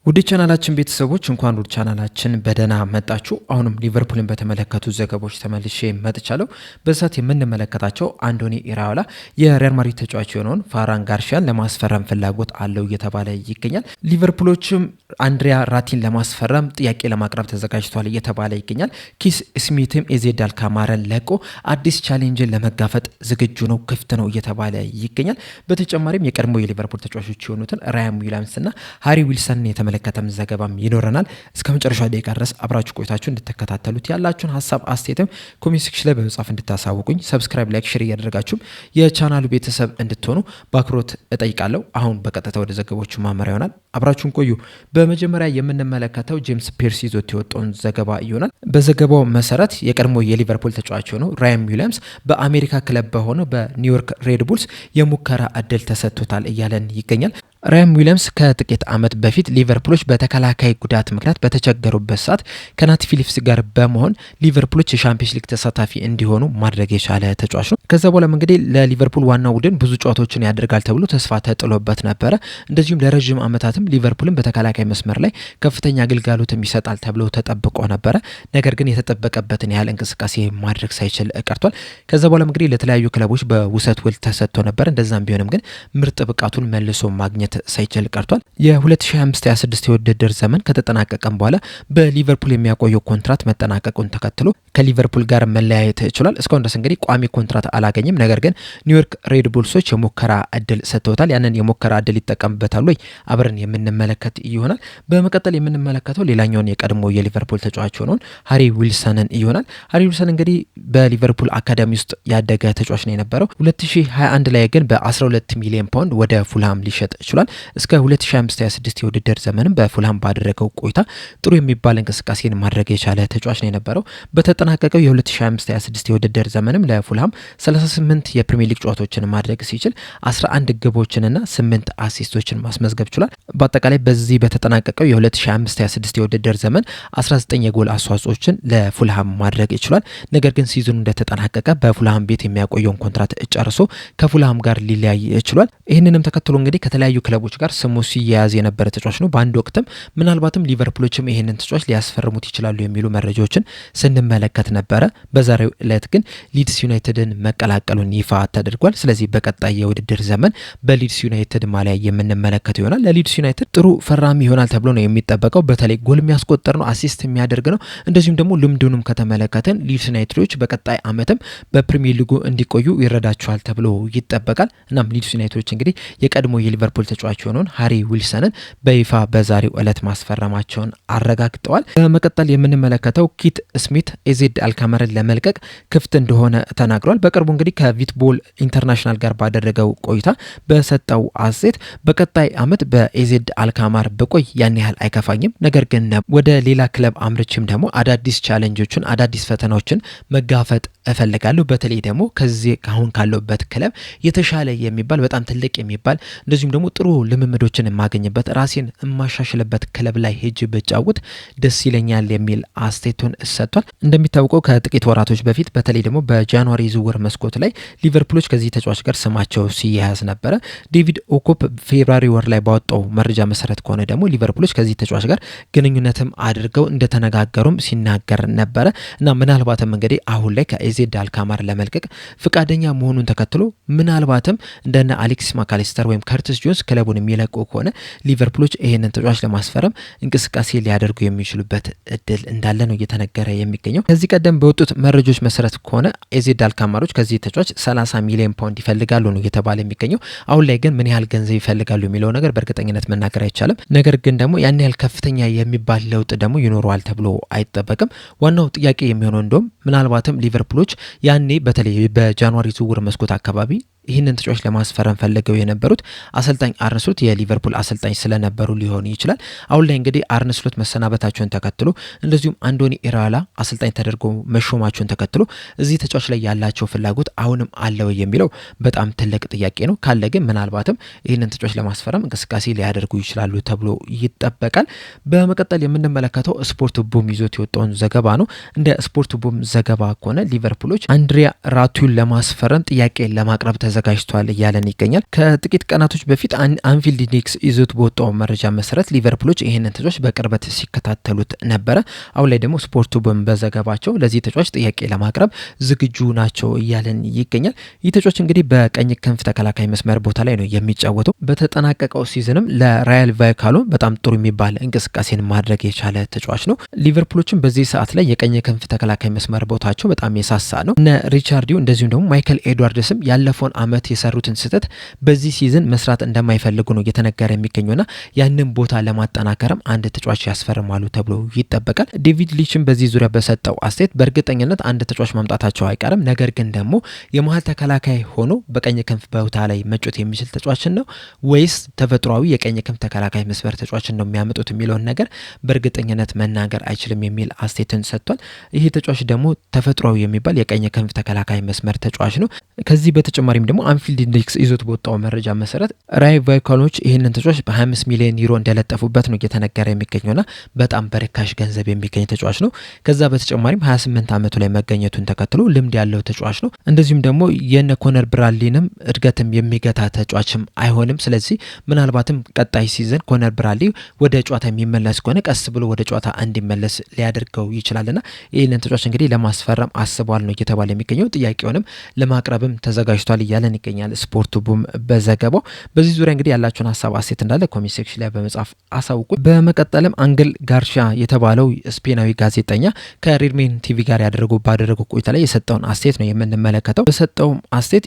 ውድ ቻናላችን ቤተሰቦች እንኳን ወደ ቻናላችን በደህና መጣችሁ። አሁንም ሊቨርፑልን በተመለከቱ ዘገባዎች ተመልሼ መጥቻለሁ። በዛት የምንመለከታቸው አንዶኒ ኢራዮላ የሪያል ማድሪድ ተጫዋች የሆነውን ፋራን ጋርሺያን ለማስፈረም ፍላጎት አለው እየተባለ ይገኛል። ሊቨርፑሎችም አንድሪያ ራቲን ለማስፈረም ጥያቄ ለማቅረብ ተዘጋጅቷል እየተባለ ይገኛል። ኪስ ስሚትም ኤዜድ አልካማራን ለቆ አዲስ ቻሌንጅን ለመጋፈጥ ዝግጁ ነው፣ ክፍት ነው እየተባለ ይገኛል። በተጨማሪም የቀድሞ የሊቨርፑል ተጫዋቾች የሆኑትን ራያን ዊሊያምስና ሃሪ ዊልሰንን የተመለከተም ዘገባም ይኖረናል። እስከ መጨረሻ ደቂቃ ድረስ አብራችሁ ቆይታችሁ እንድትከታተሉት ያላችሁን ሀሳብ አስተያየትም ኮሜንት ሴክሽን ላይ በመጻፍ እንድታሳውቁኝ፣ ሰብስክራይብ፣ ላይክ፣ ሼር እያደረጋችሁም የቻናሉ ቤተሰብ እንድትሆኑ በአክብሮት እጠይቃለሁ። አሁን በቀጥታ ወደ ዘገባዎቹ ማመሪያ ይሆናል። አብራችሁን ቆዩ። በመጀመሪያ የምንመለከተው ጄምስ ፒርስ ይዞት የወጣውን ዘገባ ይሆናል። በዘገባው መሰረት የቀድሞ የሊቨርፑል ተጫዋች ሆነው ራያን ዊሊያምስ በአሜሪካ ክለብ በሆነው በኒውዮርክ ሬድ ቡልስ የሙከራ እድል ተሰጥቶታል እያለን ይገኛል። ራያን ዊሊያምስ ከጥቂት ዓመት በፊት ሊቨርፑሎች በተከላካይ ጉዳት ምክንያት በተቸገሩበት ሰዓት ከናት ፊሊፕስ ጋር በመሆን ሊቨርፑሎች የሻምፒዮንስ ሊግ ተሳታፊ እንዲሆኑ ማድረግ የቻለ ተጫዋች ነው። ከዛ በኋላም እንግዲህ ለሊቨርፑል ዋናው ቡድን ብዙ ጨዋታዎችን ያደርጋል ተብሎ ተስፋ ተጥሎበት ነበረ። እንደዚሁም ለረዥም ዓመታትም ሊቨርፑልን በተከላካይ መስመር ላይ ከፍተኛ አገልግሎትም ይሰጣል ተብሎ ተጠብቆ ነበረ። ነገር ግን የተጠበቀበትን ያህል እንቅስቃሴ ማድረግ ሳይችል ቀርቷል። ከዛ በኋላም እንግዲህ ለተለያዩ ክለቦች በውሰት ውል ተሰጥቶ ነበር። እንደዛም ቢሆንም ግን ምርጥ ብቃቱን መልሶ ማግኘት ሳይችል ቀርቷል። የ2025/26 የውድድር ዘመን ከተጠናቀቀም በኋላ በሊቨርፑል የሚያቆየው ኮንትራት መጠናቀቁን ተከትሎ ከሊቨርፑል ጋር መለያየት ችሏል። እስካሁን ድረስ እንግዲህ ቋሚ ኮንትራት አላገኘም። ነገር ግን ኒውዮርክ ሬድ ቡልሶች የሙከራ እድል ሰጥተውታል። ያንን የሙከራ እድል ይጠቀምበታል ወይ አብረን የምንመለከት ይሆናል። በመቀጠል የምንመለከተው ሌላኛውን የቀድሞ የሊቨርፑል ተጫዋች ሆነውን ሃሪ ዊልሰንን ይሆናል። ሃሪ ዊልሰን እንግዲህ በሊቨርፑል አካዳሚ ውስጥ ያደገ ተጫዋች ነው የነበረው። 2021 ላይ ግን በ12 ሚሊዮን ፓውንድ ወደ ፉልሃም ሊሸጥ ችሏል። እስከ 2025/26 የውድድር ዘመንም በፉልሃም ባደረገው ቆይታ ጥሩ የሚባል እንቅስቃሴን ማድረግ የቻለ ተጫዋች ነው የነበረው። በተጠናቀቀው የ2025/26 የውድድር ዘመንም ለፉልሃም 38 የፕሪሚየር ሊግ ጨዋታዎችን ማድረግ ሲችል 11 ግቦችንና 8 አሲስቶችን ማስመዝገብ ችሏል። በአጠቃላይ በዚህ በተጠናቀቀው የ2025/26 የውድድር ዘመን 19 የጎል አስተዋጽኦችን ለፉልሃም ማድረግ ይችላል። ነገር ግን ሲዝኑ እንደተጠናቀቀ በፉልሃም ቤት የሚያቆየውን ኮንትራት ጨርሶ ከፉልሃም ጋር ሊለያይ ችሏል። ይህንንም ተከትሎ እንግዲህ ከተለያዩ ክለቦች ጋር ስሙ ሲያያዝ የነበረ ተጫዋች ነው። በአንድ ወቅትም ምናልባትም ሊቨርፑሎችም ይህንን ተጫዋች ሊያስፈርሙት ይችላሉ የሚሉ መረጃዎችን ስንመለከት ነበረ። በዛሬው ዕለት ግን ሊድስ ዩናይትድን መቀላቀሉን ይፋ ተደርጓል። ስለዚህ በቀጣይ የውድድር ዘመን በሊድስ ዩናይትድ ማሊያ የምንመለከተው ይሆናል። ለሊድስ ዩናይትድ ጥሩ ፈራሚ ይሆናል ተብሎ ነው የሚጠበቀው። በተለይ ጎል የሚያስቆጠር ነው፣ አሲስት የሚያደርግ ነው። እንደዚሁም ደግሞ ልምዱንም ከተመለከተን ሊድስ ዩናይትዶች በቀጣይ ዓመትም በፕሪሚየር ሊጉ እንዲቆዩ ይረዳቸዋል ተብሎ ይጠበቃል። እናም ሊድስ ዩናይትዶች እንግዲህ የቀድሞ የሊቨርፑል ተጫዋች የሆነውን ሃሪ ዊልሰንን በይፋ በዛሬው ዕለት ማስፈረማቸውን አረጋግጠዋል። በመቀጠል የምንመለከተው ኪት ስሚት ኤዜድ አልካማርን ለመልቀቅ ክፍት እንደሆነ ተናግሯል። በቅርቡ እንግዲህ ከቪትቦል ኢንተርናሽናል ጋር ባደረገው ቆይታ በሰጠው አስተያየት በቀጣይ ዓመት በኤዜድ አልካማር ብቆይ ያን ያህል አይከፋኝም፣ ነገር ግን ወደ ሌላ ክለብ አምርችም ደግሞ አዳዲስ ቻሌንጆችን አዳዲስ ፈተናዎችን መጋፈጥ እፈልጋለሁ። በተለይ ደግሞ ከዚህ አሁን ካለውበት ክለብ የተሻለ የሚባል በጣም ትልቅ የሚባል እንደዚሁም ደግሞ ጥሩ ልምምዶችን የማገኝበት ራሴን የማሻሽልበት ክለብ ላይ ሄጅ ብጫወት ደስ ይለኛል የሚል አስተያየቱን ሰጥቷል። እንደሚታወቀው ከጥቂት ወራቶች በፊት በተለይ ደግሞ በጃንዋሪ ዝውውር መስኮት ላይ ሊቨርፑሎች ከዚህ ተጫዋች ጋር ስማቸው ሲያያዝ ነበረ። ዴቪድ ኦኮፕ ፌብራሪ ወር ላይ ባወጣው መረጃ መሰረት ከሆነ ደግሞ ሊቨርፑሎች ከዚህ ተጫዋች ጋር ግንኙነትም አድርገው እንደተነጋገሩም ሲናገር ነበረ እና ምናልባትም እንግዲህ አሁን ላይ ከኤዜድ አልካማር ለመልቀቅ ፍቃደኛ መሆኑን ተከትሎ ምናልባትም እንደነ አሌክስ ማካሊስተር ወይም ከርቲስ ጆንስ ክለቡን የሚለቁ ከሆነ ሊቨርፑሎች ይህንን ተጫዋች ለማስፈረም እንቅስቃሴ ሊያደርጉ የሚችሉበት እድል እንዳለ ነው እየተነገረ የሚገኘው። ከዚህ ቀደም በወጡት መረጃዎች መሰረት ከሆነ ኤዜድ አልካማሮች ከዚህ ተጫዋች 30 ሚሊዮን ፓውንድ ይፈልጋሉ ነው እየተባለ የሚገኘው። አሁን ላይ ግን ምን ያህል ገንዘብ ይፈልጋሉ የሚለው ነገር በእርግጠኝነት መናገር አይቻልም። ነገር ግን ደግሞ ያን ያህል ከፍተኛ የሚባል ለውጥ ደግሞ ይኖረዋል ተብሎ አይጠበቅም። ዋናው ጥያቄ የሚሆነው እንደውም ምናልባትም ሊቨርፑሎች ያኔ በተለይ በጃንዋሪ ዝውውር መስኮት አካባቢ ይህንን ተጫዋች ለማስፈረም ፈልገው የነበሩት አሰልጣኝ አርነ ስሎት የሊቨርፑል አሰልጣኝ ስለነበሩ ሊሆን ይችላል። አሁን ላይ እንግዲህ አርነ ስሎት መሰናበታቸውን ተከትሎ እንደዚሁም አንዶኒ ኢራዮላ አሰልጣኝ ተደርጎ መሾማቸውን ተከትሎ እዚህ ተጫዋች ላይ ያላቸው ፍላጎት አሁንም አለው የሚለው በጣም ትልቅ ጥያቄ ነው። ካለ ግን ምናልባትም ይህንን ተጫዋች ለማስፈረም እንቅስቃሴ ሊያደርጉ ይችላሉ ተብሎ ይጠበቃል። በመቀጠል የምንመለከተው ስፖርት ቡም ይዞት የወጣውን ዘገባ ነው። እንደ ስፖርት ቡም ዘገባ ከሆነ ሊቨርፑሎች አንድሪያ ራቱን ለማስፈረም ጥያቄ ለማቅረብ ተዘጋጅቷል እያለን ይገኛል። ከጥቂት ቀናቶች በፊት አንፊልድ ኢንዴክስ ይዞት በወጣው መረጃ መሰረት ሊቨርፑሎች ይህንን ተጫዋች በቅርበት ሲከታተሉት ነበረ። አሁን ላይ ደግሞ ስፖርቱ በዘገባቸው ለዚህ ተጫዋች ጥያቄ ለማቅረብ ዝግጁ ናቸው እያለን ይገኛል። ይህ ተጫዋች እንግዲህ በቀኝ ክንፍ ተከላካይ መስመር ቦታ ላይ ነው የሚጫወተው። በተጠናቀቀው ሲዝንም ለራያል ቫይካሎ በጣም ጥሩ የሚባል እንቅስቃሴን ማድረግ የቻለ ተጫዋች ነው። ሊቨርፑሎችም በዚህ ሰዓት ላይ የቀኝ ክንፍ ተከላካይ መስመር ቦታቸው በጣም የሳሳ ነው። እነ ሪቻርዲዮ እንደዚሁም ደግሞ ማይከል ኤድዋርድስም ያለፈውን አመት የሰሩትን ስህተት በዚህ ሲዝን መስራት እንደማይፈልጉ ነው እየተነገረ የሚገኘውና ያንን ቦታ ለማጠናከርም አንድ ተጫዋች ያስፈርማሉ ተብሎ ይጠበቃል። ዴቪድ ሊችም በዚህ ዙሪያ በሰጠው አስተያየት በእርግጠኝነት አንድ ተጫዋች ማምጣታቸው አይቀርም፣ ነገር ግን ደግሞ የመሀል ተከላካይ ሆኖ በቀኝ ክንፍ ቦታ ላይ መጫወት የሚችል ተጫዋችን ነው ወይስ ተፈጥሯዊ የቀኝ ክንፍ ተከላካይ መስመር ተጫዋችን ነው የሚያመጡት የሚለውን ነገር በእርግጠኝነት መናገር አይችልም የሚል አስተያየትን ሰጥቷል። ይህ ተጫዋች ደግሞ ተፈጥሯዊ የሚባል የቀኝ ክንፍ ተከላካይ መስመር ተጫዋች ነው። ከዚህ በተጨማሪም ደግሞ አንፊልድ ኢንዴክስ ይዞት በወጣው መረጃ መሰረት ራያል ቫይካሎች ይህንን ተጫዋች በ25 ሚሊዮን ዩሮ እንደለጠፉበት ነው እየተነገረ የሚገኘውና በጣም በርካሽ ገንዘብ የሚገኝ ተጫዋች ነው። ከዛ በተጨማሪም 28 ዓመቱ ላይ መገኘቱን ተከትሎ ልምድ ያለው ተጫዋች ነው። እንደዚሁም ደግሞ የነ ኮነር ብራድሊንም እድገትም የሚገታ ተጫዋችም አይሆንም። ስለዚህ ምናልባትም ቀጣይ ሲዝን ኮነር ብራድሊ ወደ ጨዋታ የሚመለስ ከሆነ ቀስ ብሎ ወደ ጨዋታ እንዲመለስ ሊያደርገው ይችላልና ይህንን ተጫዋች እንግዲህ ለማስፈረም አስቧል ነው እየተባለ የሚገኘው። ጥያቄውንም ለማቅረብም ተዘጋጅቷል እያለን ይገኛል ስፖርቱ ቡም በዘገባው። በዚህ ዙሪያ እንግዲህ ያላቸውን ሀሳብ አስተያየት እንዳለ ኮሜንት ሴክሽን ላይ በመጻፍ አሳውቁ። በመቀጠልም አንግል ጋርሻ የተባለው ስፔናዊ ጋዜጠኛ ከሬድሜን ቲቪ ጋር ባደረጉ ቆይታ ላይ የሰጠውን አስተያየት ነው የምንመለከተው። በሰጠውም አስተያየት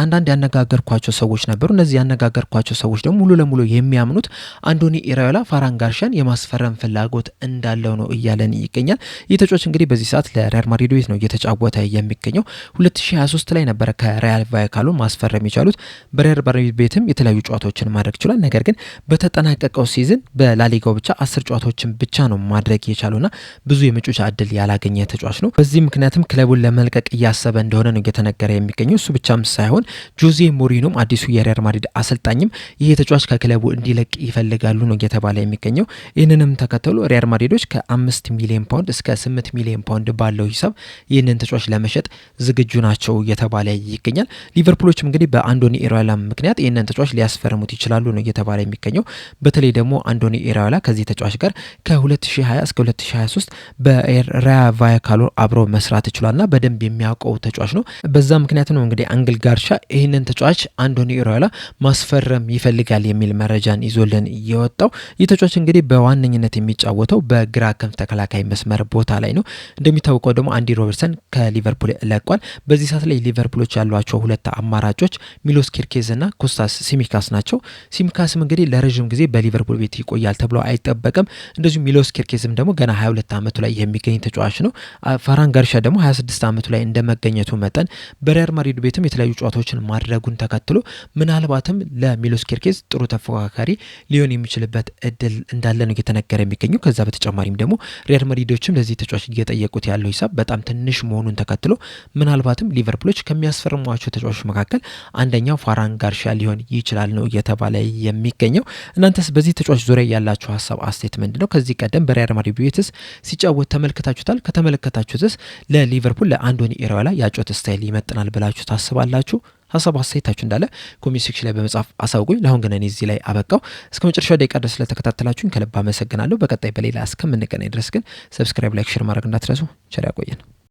አንዳንድ ያነጋገርኳቸው ሰዎች ነበሩ። እነዚህ ያነጋገርኳቸው ሰዎች ደግሞ ሙሉ ለሙሉ የሚያምኑት አንዶኒ ኢራዮላ ፋራን ጋርሻን የማስፈረም ፍላጎት እንዳለው ነው እያለን ይገኛል። ይህ ተጫዋች እንግዲህ በዚህ ሰዓት ለሪያል ማድሪድ ቤት ነው እየተጫወተ የሚገኘው። 2023 ላይ ነበረ ከሪያል ቫይካሎ ማስፈረም የቻሉት። በሪያል ማድሪድ ቤትም የተለያዩ ጨዋታዎችን ማድረግ ችሏል። ነገር ግን በተጠናቀቀው ሲዝን በላሊጋው ብቻ 10 ጨዋታዎችን ብቻ ነው ማድረግ የቻሉና ብዙ የመጫወቻ እድል ያላገኘ ተጫዋች ነው። በዚህ ምክንያትም ክለቡን ለመልቀቅ እያሰበ እንደሆነ ነው እየተነገረ የሚገኘው። እሱ ብቻም ሳይሆን ጆዜ ሞሪኖም አዲሱ የሪያል ማድሪድ አሰልጣኝም ይህ ተጫዋች ከክለቡ እንዲለቅ ይፈልጋሉ ነው እየተባለ የሚገኘው። ይህንንም ተከትሎ ሪያል ማድሪዶች ከ5 ሚሊዮን ፓውንድ እስከ 8 ሚሊዮን ፓውንድ ባለው ሂሳብ ይህንን ተጫዋች ለመሸጥ ዝግጁ ናቸው እየተባለ ይገኛል። ሊቨርፑሎችም እንግዲህ በአንዶኒ ኢራዮላ ምክንያት ይህንን ተጫዋች ሊያስፈርሙት ይችላሉ ነው እየተባለ የሚገኘው። በተለይ ደግሞ አንዶኒ ኢራዮላ ከዚህ ተጫዋች ጋር ከ2020 እስከ 2023 በራያል ቫይካሎ አብሮ መስራት ይችላልና በደንብ የሚያውቀው ተጫዋች ነው። በዛ ምክንያት ነው እንግዲህ አንግል ጋርሻ ይህንን ተጫዋች አንዶኒ ኢራዮላ ማስፈረም ይፈልጋል የሚል መረጃን ይዞልን የወጣው። ይህ ተጫዋች እንግዲህ በዋነኝነት የሚጫወተው በግራ ክንፍ ተከላካይ መስመር ቦታ ላይ ነው። እንደሚታወቀው ደግሞ አንዲ ሮበርትሰን ከሊቨርፑል ለቋል። በዚህ ሰዓት ላይ ሊቨርፑሎች ያሏቸው ሁለት አማራጮች ሚሎስ ኪርኬዝ እና ኮስታስ ሲሚካስ ናቸው። ሲሚካስም እንግዲህ ለረዥም ጊዜ በሊቨርፑል ቤት ይቆያል ተብሎ አይጠበቅም። እንደዚሁ ሚሎስ ኪርኬዝም ደግሞ ገና 22 ዓመቱ ላይ የሚገኝ ተጫዋች ነው። ፋራን ጋርሻ ደግሞ 26 ዓመቱ ላይ እንደመገኘቱ መጠን በሪያል ማድሪድ ቤትም የተለያዩ ጨዋታዎችን ማድረጉን ተከትሎ ምናልባትም ለሚሎስ ኪርኬዝ ጥሩ ተፎካካሪ ሊሆን የሚችልበት እድል እንዳለ ነው እየተነገረ የሚገኘው። ከዛ በተጨማሪም ደግሞ ሪያል ማድሪዶችም ለዚህ ተጫዋች እየጠየቁት ያለው ሂሳብ በጣም ትንሽ መሆኑን ተከትሎ ምናልባትም ሊቨርፑሎች ከሚያስፈርሟቸው ተጫዋቾች መካከል አንደኛው ፋራን ጋርሻ ሊሆን ይችላል ነው እየተባለ የሚገኘው። እናንተስ በዚህ ተጫዋች ዙሪያ ያላችሁ ሀሳብ አስተያየት ምንድን ነው? ከዚህ ቀደም በሪያል ማድሪድ ቤትስ ሲጫወት ተመልክታችሁታል? ከተመለከታችሁትስ ለሊቨርፑል ለአንዶኒ ኢራዮላ ያጮት ስታይል ይመጥናል ብላችሁ ታስባላችሁ? ሀሳብ አስተያየታችሁ እንዳለ ኮሜንት ሴክሽን ላይ በመጻፍ አሳውቁኝ። ለአሁን ግን እኔ እዚህ ላይ አበቃው። እስከ መጨረሻው ደቂቃ ድረስ ስለተከታተላችሁኝ ከልብ አመሰግናለሁ። በቀጣይ በሌላ እስከምንገናኝ ድረስ ግን ሰብስክራይብ፣ ላይክ፣ ሼር ማድረግ እንዳትረሱ። ቸር ያቆየን።